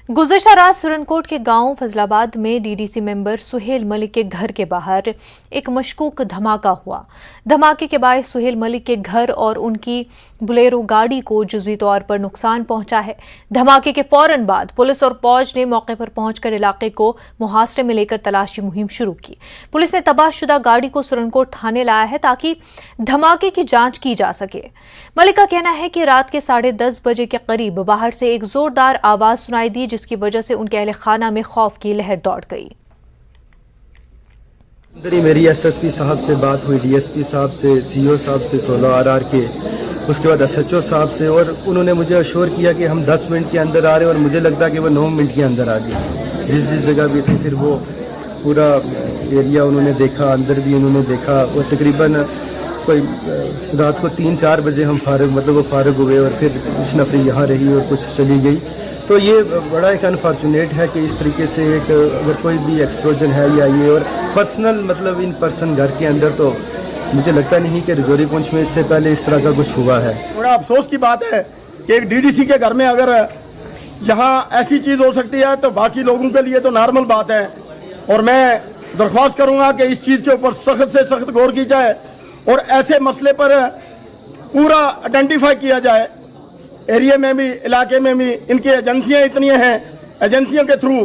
गुज़िश्ता रात सुरनकोट के गांव फजलाबाद में डीडीसी मेंबर सुहेल मलिक के घर के बाहर एक मशकूक धमाका हुआ। धमाके के बाद सुहेल मलिक के घर और उनकी बुलेरो गाड़ी को जुज़वी तौर पर नुकसान पहुंचा है। धमाके के फौरन बाद पुलिस और फौज ने मौके पर पहुंचकर इलाके को मुहासरे में लेकर तलाशी मुहिम शुरू की। पुलिस ने तबाहशुदा गाड़ी को सुरनकोट थाने लाया है ताकि धमाके की जांच की जा सके। मलिक का कहना है कि रात के 10:30 बजे के करीब बाहर से एक जोरदार आवाज सुनाई दी, जिसकी वजह से उनके अहले खाना में खौफ की लहर दौड़ गई। मेरी एसएसपी साहब से बात हुई, डीएसपी साहब से, सीओ साहब से, 16 RR के, उसके बाद एसएचओ साहब से, और उन्होंने मुझे अश्योर किया कि हम 10 मिनट के अंदर आ रहे हैं, और मुझे लगता कि वो 9 मिनट के अंदर आ गए। जिस जगह भी थे फिर वो पूरा एरिया उन्होंने देखा, अंदर भी उन्होंने देखा, और तकरीबन कोई रात को 3-4 बजे हम वो फारग हुए, और फिर कुछ नफरी यहाँ रही और कुछ चली गई। तो ये बड़ा एक अनफॉर्चुनेट है कि इस तरीके से एक अगर कोई भी एक्सप्लोजन है या ये, और पर्सनल इन पर्सन घर के अंदर, तो मुझे लगता नहीं कि रजौरी पुंछ में इससे पहले इस तरह का कुछ हुआ है। बड़ा अफसोस की बात है कि एक डीडीसी के घर में अगर यहाँ ऐसी चीज़ हो सकती है तो बाकी लोगों के लिए तो नॉर्मल बात है। और मैं दरख्वास्त करूँगा कि इस चीज़ के ऊपर सख्त से सख्त गौर की जाए और ऐसे मसले पर पूरा आइडेंटिफाई किया जाए। एरिया में भी, इलाके में भी इनकी एजेंसियां इतनी हैं, एजेंसियों के थ्रू